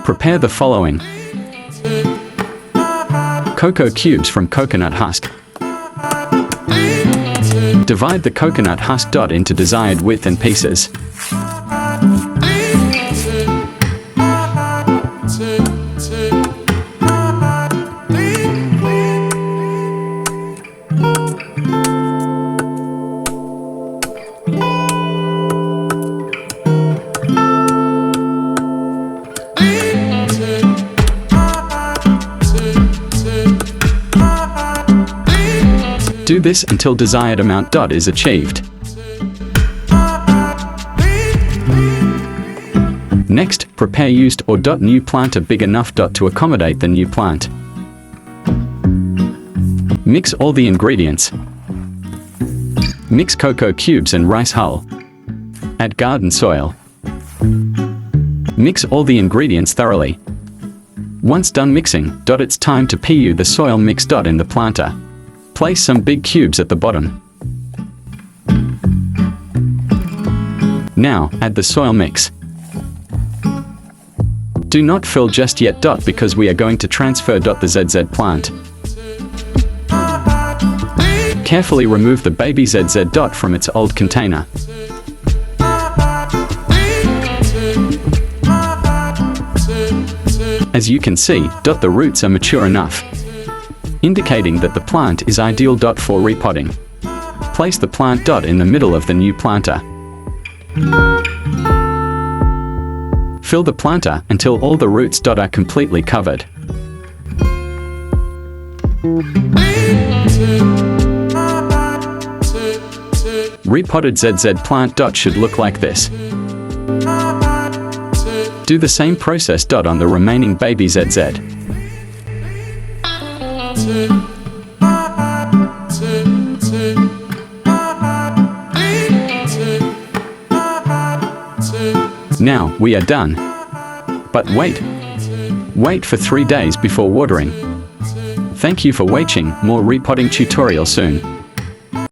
Prepare the following: cocoa cubes from coconut husk. Divide the coconut husk dot into desired width and pieces. Do this until desired amount dot is achieved. Next, prepare used or new plant a big enough dot to accommodate the new plant. Mix all the ingredients. Mix cocoa cubes and rice hull. Add garden soil. Mix all the ingredients thoroughly. Once done mixing, it's time to PU the soil mix in the planter. Place some big cubes at the bottom. Now, add the soil mix. Do not fill just yet because we are going to transfer the ZZ plant. Carefully remove the baby ZZ from its old container. As you can see, the roots are mature enough, indicating that the plant is ideal for repotting. Place the plant in the middle of the new planter. Fill the planter until all the roots are completely covered. Repotted ZZ plant should look like this. Do the same process on the remaining baby ZZ. Now, we are done. But wait! Wait for 3 days before watering. Thank you for watching. More repotting tutorial soon.